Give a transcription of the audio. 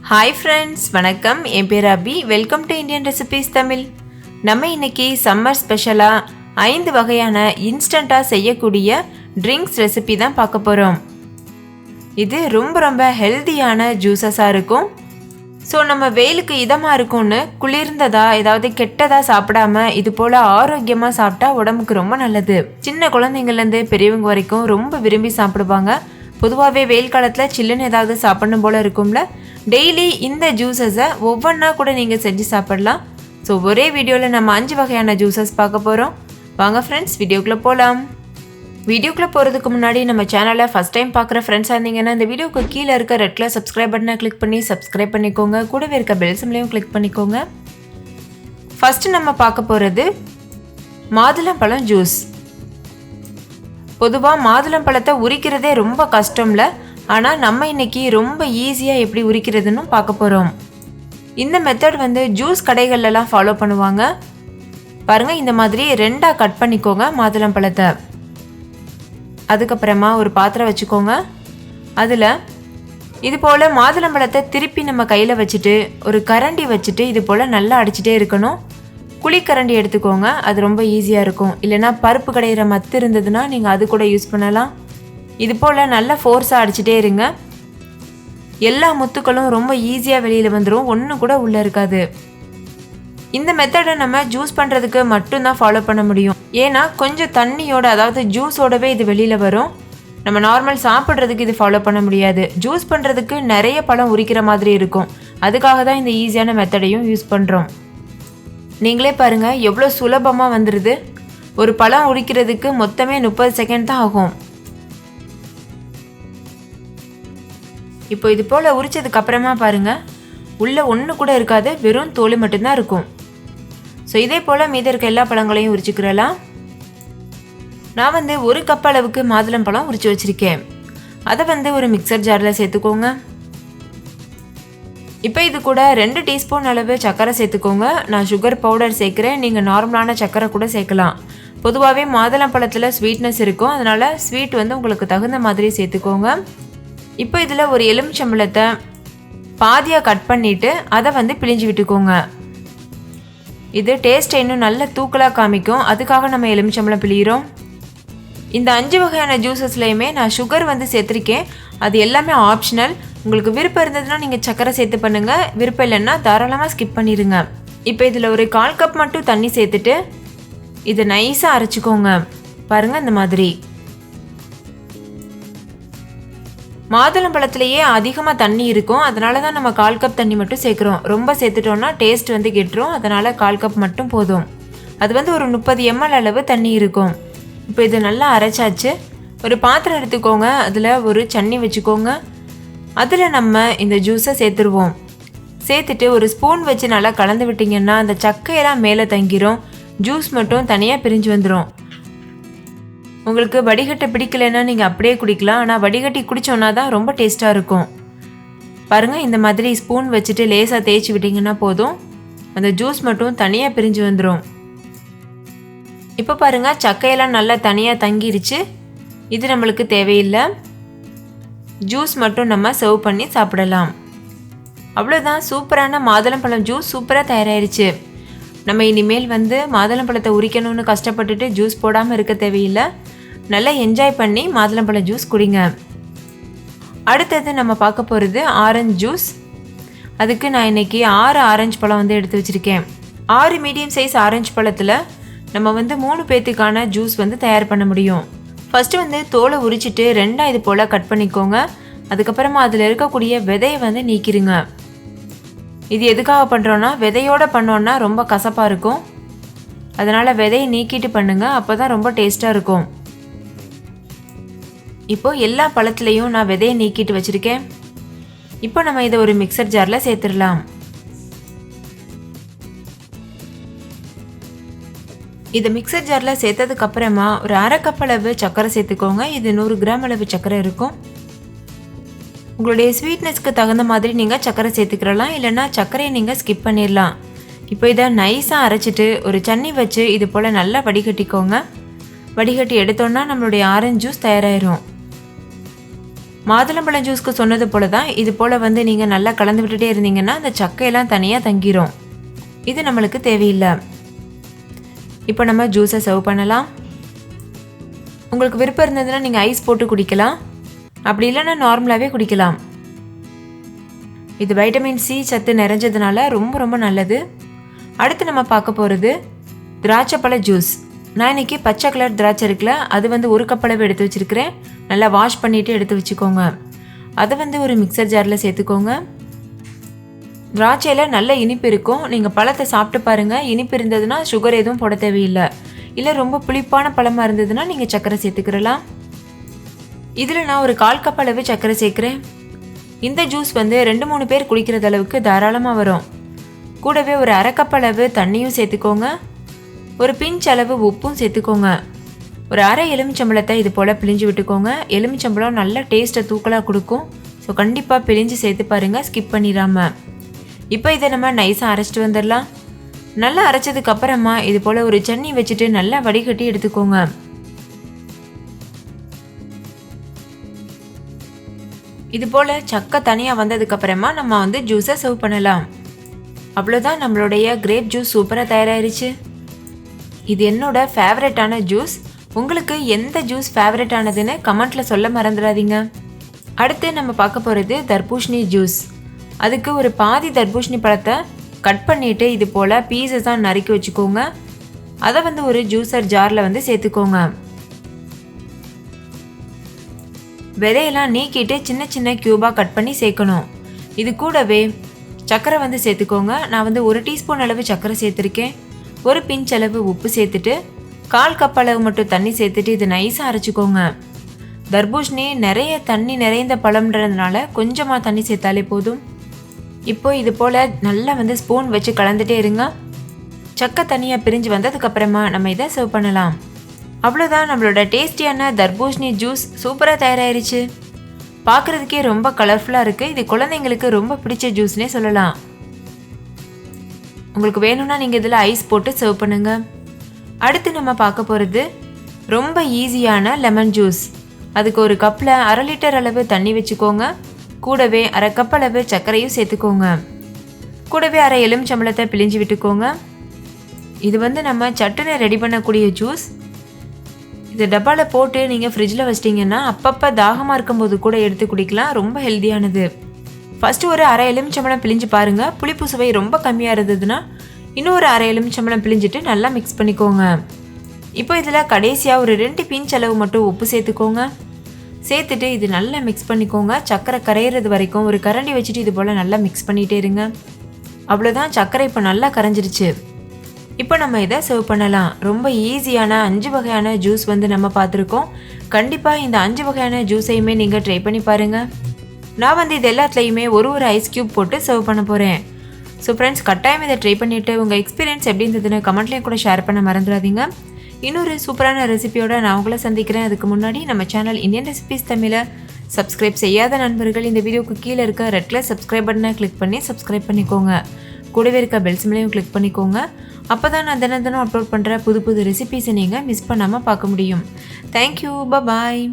Hi friends, வணக்கம். என் பேர் Abhi. Welcome to Indian recipes Tamil. நம்ம இன்னைக்கு சம்மர் ஸ்பெஷலா 5 வகையான இன்ஸ்டண்டா செய்யக்கூடிய ட்ரிங்க்ஸ் ரெசிபி தான் பார்க்க போறோம். இது ரொம்ப ஹெல்தியான ஜூஸஸா இருக்கும். ஸோ நம்ம வெயிலுக்கு இதமாக இருக்கும்னு குளிர்ந்ததா ஏதாவது கெட்டதா சாப்பிடாம இது போல் ஆரோக்கியமாக சாப்பிட்டா உடம்புக்கு ரொம்ப நல்லது. சின்ன குழந்தைங்கள்லேருந்து பெரியவங்க வரைக்கும் ரொம்ப விரும்பி சாப்பிடுவாங்க. பொதுவாகவே வெயில் காலத்தில் சில்லுன்னு ஏதாவது சாப்பிடணும் போல் இருக்கும்ல. டெய்லி இந்த ஜூஸஸை ஒவ்வொன்றா கூட நீங்கள் செஞ்சு சாப்பிடலாம். ஸோ ஒரே வீடியோவில் நம்ம 5 வகையான ஜூஸஸ் பார்க்க போகிறோம். வாங்க ஃப்ரெண்ட்ஸ், வீடியோக்குள்ளே போகலாம். வீடியோக்குள்ளே போகிறதுக்கு முன்னாடி நம்ம சேனலை ஃபஸ்ட் டைம் பார்க்குற ஃப்ரெண்ட்ஸாக இருந்தீங்கன்னா இந்த வீடியோக்கு கீழே இருக்க ரெட் கலர் சப்ஸ்கிரைப் பட்டனை கிளிக் பண்ணி சப்ஸ்கிரைப் பண்ணிக்கோங்க. கூடவே இருக்க பெல் சிம்லையும் கிளிக் பண்ணிக்கோங்க. ஃபஸ்ட்டு நம்ம பார்க்க போகிறது மாதுளம்பழம் ஜூஸ். பொதுவாக மாதுளம்பழத்தை உரிக்கிறதே ரொம்ப கஷ்டம்ல. ஆனால் நம்ம இன்னைக்கு ரொம்ப ஈஸியாக எப்படி உரிக்கிறதுன்னு பார்க்க போகிறோம். இந்த மெத்தட் ஜூஸ் கடைகள்லாம் ஃபாலோ பண்ணுவாங்க. பாருங்கள், இந்த மாதிரி 2ஆக கட் பண்ணிக்கோங்க மாதுளம்பழத்தை. அதுக்கப்புறமா ஒரு பாத்திரம் வச்சுக்கோங்க. அதில் இது போல் மாதுளம்பழத்தை திருப்பி நம்ம கையில் வச்சுட்டு ஒரு கரண்டி வச்சுட்டு இது போல் நல்லா அடிச்சுட்டே இருக்கணும். குழிக்கரண்டி எடுத்துக்கோங்க, அது ரொம்ப ஈஸியாக இருக்கும். இல்லைனா பருப்பு கடையிற மத்து இருந்ததுன்னா நீங்கள் அது கூட யூஸ் பண்ணலாம். இது போல் நல்லா ஃபோர்ஸாக அடிச்சுட்டே இருங்க. எல்லா முத்துக்களும் ரொம்ப ஈஸியாக வெளியில் வந்துடும், ஒன்று கூட உள்ளே இருக்காது. இந்த மெத்தடை நம்ம ஜூஸ் பண்ணுறதுக்கு மட்டும்தான் ஃபாலோ பண்ண முடியும். ஏன்னா கொஞ்சம் தண்ணியோட, அதாவது ஜூஸோடவே இது வெளியில் வரும். நம்ம நார்மல் சாப்பிட்றதுக்கு இது ஃபாலோ பண்ண முடியாது. ஜூஸ் பண்ணுறதுக்கு நிறைய பழம் உரிக்கிற மாதிரி இருக்கும். அதுக்காக தான் இந்த ஈஸியான மெத்தடையும் யூஸ் பண்ணுறோம். நீங்களே பாருங்கள் எவ்வளோ சுலபமாக வந்துடுது. ஒரு பழம் உரிக்கிறதுக்கு மொத்தமே 30 செகண்ட் தான் ஆகும். இப்போ இது போல் உரிச்சதுக்கு அப்புறமா பாருங்கள், உள்ளே ஒன்று கூட இருக்காது, வெறும் தோல் மட்டும்தான் இருக்கும். ஸோ இதே போல் மீதி இருக்க எல்லா பழங்களையும் உரிச்சுக்கிறலாம். நான் 1 கப் அளவுக்கு மாதுளம்பழம் உரிச்சு வச்சுருக்கேன். அதை ஒரு மிக்சர் ஜாரில் சேர்த்துக்கோங்க. இப்போ இது கூட 2 டீஸ்பூன் அளவு சர்க்கரை சேர்த்துக்கோங்க. நான் சுகர் பவுடர் சேர்க்குறேன், நீங்கள் நார்மலான சர்க்கரை கூட சேர்க்கலாம். பொதுவாகவே மாதுளம்பழத்தில் ஸ்வீட்னஸ் இருக்கும், அதனால் ஸ்வீட் உங்களுக்கு தகுந்த மாதிரி சேர்த்துக்கோங்க. இப்போ இதில் ஒரு எலுமிச்சம்பழத்தை பாதியாக கட் பண்ணிவிட்டு அதை பிழிஞ்சு விட்டுக்கோங்க. இது டேஸ்ட்டை இன்னும் நல்ல தூக்கலாக காமிக்கும், அதுக்காக நம்ம எலுமிச்சம்பழம் பிழிகிறோம். இந்த 5 வகையான ஜூஸஸ்லையுமே நான் சுகர் சேர்த்துருக்கேன். அது எல்லாமே ஆப்ஷனல். உங்களுக்கு விருப்பம் இருந்ததுன்னா நீங்கள் சர்க்கரை சேர்த்து பண்ணுங்கள், விருப்பம் இல்லைன்னா தாராளமாக ஸ்கிப் பண்ணிடுங்க. இப்போ இதில் ஒரு 1/4 கப் மட்டும் தண்ணி சேர்த்துட்டு இதை நைஸாக அரைச்சிக்கோங்க. பாருங்கள், இந்த மாதிரி. மாதுளம்பழத்துலேயே அதிகமாக தண்ணி இருக்கும், அதனால தான் நம்ம 1/4 கப் தண்ணி மட்டும் சேர்க்குறோம். ரொம்ப சேர்த்துட்டோன்னா டேஸ்ட் கெட்டுரும், அதனால் 1/4 கப் மட்டும் போதும். அது ஒரு 30 ml அளவு தண்ணி இருக்கும். இப்போ இது நல்லா அரைச்சாச்சு. ஒரு பாத்திரம் எடுத்துக்கோங்க, அதில் ஒரு சன்னி வச்சுக்கோங்க. அதில் நம்ம இந்த ஜூஸை சேர்த்துருவோம். சேர்த்துட்டு ஒரு ஸ்பூன் வச்சு நல்லா கலந்து விட்டிங்கன்னா அந்த சக்கையெல்லாம் மேலே தங்கிரும், ஜூஸ் மட்டும் தனியாக பிரிஞ்சு வந்துடும். உங்களுக்கு வடிகட்டை பிடிக்கலைன்னா நீங்கள் அப்படியே குடிக்கலாம், ஆனால் வடிகட்டி குடித்தோன்னா தான் ரொம்ப டேஸ்ட்டாக இருக்கும். பாருங்கள், இந்த மாதிரி ஸ்பூன் வச்சுட்டு லேசாக தேய்ச்சி விட்டிங்கன்னா போதும், அந்த ஜூஸ் மட்டும் தனியாக பிரிஞ்சு வந்துடும். இப்போ பாருங்கள், சக்கையெல்லாம் நல்லா தனியாக தங்கிருச்சு. இது நம்மளுக்கு தேவையில்லை. ஜூஸ் மட்டும் நம்ம சர்வ் பண்ணி சாப்பிடலாம். அவ்வளோதான், சூப்பரான மாதுளம்பழம் ஜூஸ் சூப்பராக தயாராகிடுச்சு. நம்ம இனிமேல் மாதுளம்பழத்தை உரிக்கணும்னு கஷ்டப்பட்டுட்டு ஜூஸ் போடாமல் இருக்க தேவையில்லை. நல்லா என்ஜாய் பண்ணி மாதுளம்பழம் ஜூஸ் குடிங்க. அடுத்தது நம்ம பார்க்க போகிறது ஆரஞ்சு ஜூஸ். அதுக்கு நான் இன்றைக்கி 6 ஆரஞ்சு பழம் எடுத்து வச்சுருக்கேன். 6 மீடியம் சைஸ் ஆரஞ்சு பழத்தில் நம்ம 3 பேத்துக்கான ஜூஸ் தயார் பண்ண முடியும். ஃபஸ்ட்டு தோலை உரிச்சிட்டு 2ஆக இது போல் கட் பண்ணிக்கோங்க. அதுக்கப்புறமா அதில் இருக்கக்கூடிய விதையை நீக்கிடுங்க. இது எதுக்காக பண்ணுறோன்னா, விதையோடு பண்ணோன்னா ரொம்ப கசப்பாக இருக்கும், அதனால் விதையை நீக்கிட்டு பண்ணுங்கள், அப்போ தான் ரொம்ப டேஸ்ட்டாக இருக்கும். இப்போது எல்லா பழத்துலேயும் நான் விதையை நீக்கிட்டு வச்சுருக்கேன். இப்போ நம்ம இதை ஒரு மிக்சர் ஜாரில் சேர்த்துடலாம். இதை மிக்சர் ஜாரில் சேர்த்ததுக்கப்புறமா ஒரு 1/2 கப் அளவு சர்க்கரை சேர்த்துக்கோங்க. இது 100 கிராம் அளவு சர்க்கரை இருக்கும். உங்களுடைய ஸ்வீட்னஸ்க்கு தகுந்த மாதிரி நீங்கள் சர்க்கரை சேர்த்துக்கிறலாம், இல்லைன்னா சர்க்கரையை நீங்கள் ஸ்கிப் பண்ணிடலாம். இப்போ இதை நைஸாக அரைச்சிட்டு ஒரு சன்னி வச்சு இது போல் நல்லா வடிகட்டிக்கோங்க. வடிகட்டி எடுத்தோன்னா நம்மளுடைய ஆரஞ்சு ஜூஸ் தயாராகிடும். மாதுளம்பழம் ஜூஸ்க்கு சொன்னது போல தான் இது போல் வந்து நீங்கள் நல்லா கலந்து விட்டுட்டே இருந்தீங்கன்னா அந்த சக்கையெல்லாம் தனியாக தங்கிரும். இது நம்மளுக்கு தேவையில்லை. இப்போ நம்ம ஜூஸை சர்வ் பண்ணலாம். உங்களுக்கு விருப்பம் இருந்ததுன்னா நீங்கள் ஐஸ் போட்டு குடிக்கலாம், அப்படி இல்லைன்னா நார்மலாகவே குடிக்கலாம். இது வைட்டமின் சி சத்து நிறைஞ்சதுனால ரொம்ப ரொம்ப நல்லது. அடுத்து நம்ம பார்க்க போகிறது திராட்சைப்பழ ஜூஸ். நான் இன்றைக்கி பச்சை கலர் திராட்சை இருக்குல்ல, அது வந்து ஒரு கப் அளவு எடுத்து வச்சுருக்கிறேன். நல்லா வாஷ் பண்ணிவிட்டு எடுத்து வச்சுக்கோங்க. அதை வந்து ஒரு மிக்சர் ஜாரில் சேர்த்துக்கோங்க. திராட்சையில் நல்ல இனிப்பு இருக்கும். நீங்கள் பழத்தை சாப்பிட்டு பாருங்கள். இனிப்பு இருந்ததுன்னா சுகர் எதுவும் போட தேவையில்லை. இல்லை ரொம்ப புளிப்பான பழமாக இருந்ததுன்னா நீங்கள் சர்க்கரை சேர்த்துக்கிறலாம். இதில் நான் ஒரு 1/4 கப் அளவு சர்க்கரை சேர்க்குறேன். இந்த ஜூஸ் வந்து 2-3 பேர் குடிக்கிறது அளவுக்கு தாராளமாக வரும். கூடவே ஒரு 1/2 கப் அளவு தண்ணியும் சேர்த்துக்கோங்க. ஒரு பிஞ்ச் அளவு உப்பும் சேர்த்துக்கோங்க. ஒரு அரை எலுமிச்சம்பழத்தை இது போல் பிழிஞ்சு விட்டுக்கோங்க. எலுமிச்சம்பழம் நல்ல டேஸ்ட்டை தூக்கலாக கொடுக்கும். ஸோ கண்டிப்பாக பிழிஞ்சு சேர்த்து பாருங்கள், ஸ்கிப் பண்ணிடாமல். இப்போ இதை நம்ம நைஸாக அரைச்சிட்டு வந்துடலாம். நல்லா அரைச்சதுக்கு அப்புறமா இது போல் ஒரு சன்னி வச்சுட்டு நல்லா வடிகட்டி எடுத்துக்கோங்க. இது போல் சக்கை தனியாக வந்ததுக்கப்புறமா நம்ம வந்து ஜூஸை சர்வ் பண்ணலாம். அவ்வளோதான், நம்மளுடைய கிரேப் ஜூஸ் சூப்பராக தயாராகிருச்சு. இது என்னோட ஃபேவரட்டான ஜூஸ். உங்களுக்கு எந்த ஜூஸ் ஃபேவரட் ஆனதுன்னு கமெண்ட்டில் சொல்ல மறந்துடாதீங்க. அடுத்து நம்ம பார்க்க போகிறது தர்பூசணி ஜூஸ். அதுக்கு ஒரு பாதி தர்பூசணி பழத்தை கட் பண்ணிவிட்டு இது போல் பீசஸாக நறுக்கி வச்சுக்கோங்க. அதை வந்து ஒரு ஜூஸர் ஜாரில் வந்து சேர்த்துக்கோங்க. விதையெல்லாம் நீக்கிட்டு சின்ன சின்ன க்யூபாக கட் பண்ணி சேர்க்கணும். இது கூடவே சர்க்கரை வந்து சேர்த்துக்கோங்க. நான் வந்து 1 டீஸ்பூன் அளவு சர்க்கரை சேர்த்துருக்கேன். ஒரு பிஞ்ச் அளவு உப்பு சேர்த்துட்டு 1/4 கப் அளவு மட்டும் தண்ணி சேர்த்துட்டு இது நைஸாக அரைச்சிக்கோங்க. தர்பூசணி நிறைய தண்ணி நிறைந்த பழம்ன்றதுனால கொஞ்சமாக தண்ணி சேர்த்தாலே போதும். இப்போ இது போல் நல்லா வந்து ஸ்பூன் வச்சு கலந்துட்டே இருங்க. சக்கை தனியாக பிரிஞ்சு வந்ததுக்கப்புறமா நம்ம இதை சர்வ் பண்ணலாம். அவ்வளோதான், நம்மளோட டேஸ்டியான தர்பூசணி ஜூஸ் சூப்பராக தயாராகிருச்சு. பார்க்குறதுக்கே ரொம்ப கலர்ஃபுல்லாக இருக்குது. இது குழந்தைங்களுக்கு ரொம்ப பிடிச்ச ஜூஸ்னே சொல்லலாம். உங்களுக்கு வேணும்னா நீங்கள் இதில் ஐஸ் போட்டு சர்வ் பண்ணுங்கள். அடுத்து நம்ம பார்க்க போகிறது ரொம்ப ஈஸியான லெமன் ஜூஸ். அதுக்கு ஒரு கப்பில் 1/2 லிட்டர் அளவு தண்ணி வச்சுக்கோங்க. கூடவே 1/2 கப் அளவு சர்க்கரையும் சேர்த்துக்கோங்க. கூடவே 1/2 எலுமிச்சம்பழத்தை பிழிஞ்சு விட்டுக்கோங்க. இது வந்து நம்ம சட்டுன்னு ரெடி பண்ணக்கூடிய ஜூஸ். இது டப்பாவில் போட்டு நீங்கள் ஃப்ரிட்ஜில் வச்சிட்டிங்கன்னா அப்பப்போ தாகமாக இருக்கும்போது கூட எடுத்து குடிக்கலாம். ரொம்ப ஹெல்த்தியானது. ஃபஸ்ட்டு ஒரு 1/2 எலுமிச்சம்பழம் பிழிஞ்சு பாருங்கள். புளிப்பு சுவை ரொம்ப கம்மியாக இருந்ததுன்னா இன்னும் ஒரு 1/2 எலுமிச்சம்பழம் பிழிஞ்சிட்டு நல்லா மிக்ஸ் பண்ணிக்கோங்க. இப்போ இதில் கடைசியாக ஒரு 2 பிஞ்ச் அளவு மட்டும் உப்பு சேர்த்துக்கோங்க. சேர்த்துட்டு இது நல்லா மிக்ஸ் பண்ணிக்கோங்க. சர்க்கரை கரையிறது வரைக்கும் ஒரு கரண்டி வச்சுட்டு இது போல் நல்லா மிக்ஸ் பண்ணிகிட்டே இருங்க. அவ்வளோதான், சர்க்கரை இப்போ நல்லா கரைஞ்சிருச்சு. இப்போ நம்ம இதை சர்வ் பண்ணலாம். ரொம்ப ஈஸியான 5 வகையான ஜூஸ் வந்து நம்ம பார்த்துருக்கோம். கண்டிப்பாக இந்த 5 வகையான ஜூஸையுமே நீங்கள் ட்ரை பண்ணி பாருங்கள். நான் வந்து இது எல்லாத்துலேயுமே ஒரு ஐஸ் க்யூப் போட்டு சர்வ் பண்ண போகிறேன். ஸோ ஃப்ரெண்ட்ஸ், கட்டாயம் இதை ட்ரை பண்ணிவிட்டு உங்கள் எக்ஸ்பீரியன்ஸ் எப்படி இருந்ததுன்னு கமெண்ட்லேயும் கூட ஷேர் பண்ண மறந்துடாதீங்க. இன்னொரு சூப்பரான ரெசிபியோட நான் உங்களை சந்திக்கிறேன். அதுக்கு முன்னாடி நம்ம சேனல் இந்தியன் ரெசிபிஸ் தமிழை சப்ஸ்கிரைப் செய்யாத நண்பர்கள் இந்த வீடியோக்கு கீழே இருக்க ரெட் கலர் சப்ஸ்கிரைப் பட்டனை கிளிக் பண்ணி சப்ஸ்கிரைப் பண்ணிக்கோங்க. கூடவே இருக்க பெல் சிம்லையும் கிளிக் பண்ணிக்கோங்க. அப்போ தான் நான் தினம் அப்லோட் பண்ணுற புது புது ரெசிபிஸை நீங்கள் மிஸ் பண்ணாமல் பார்க்க முடியும். தேங்க்யூ, பாய்.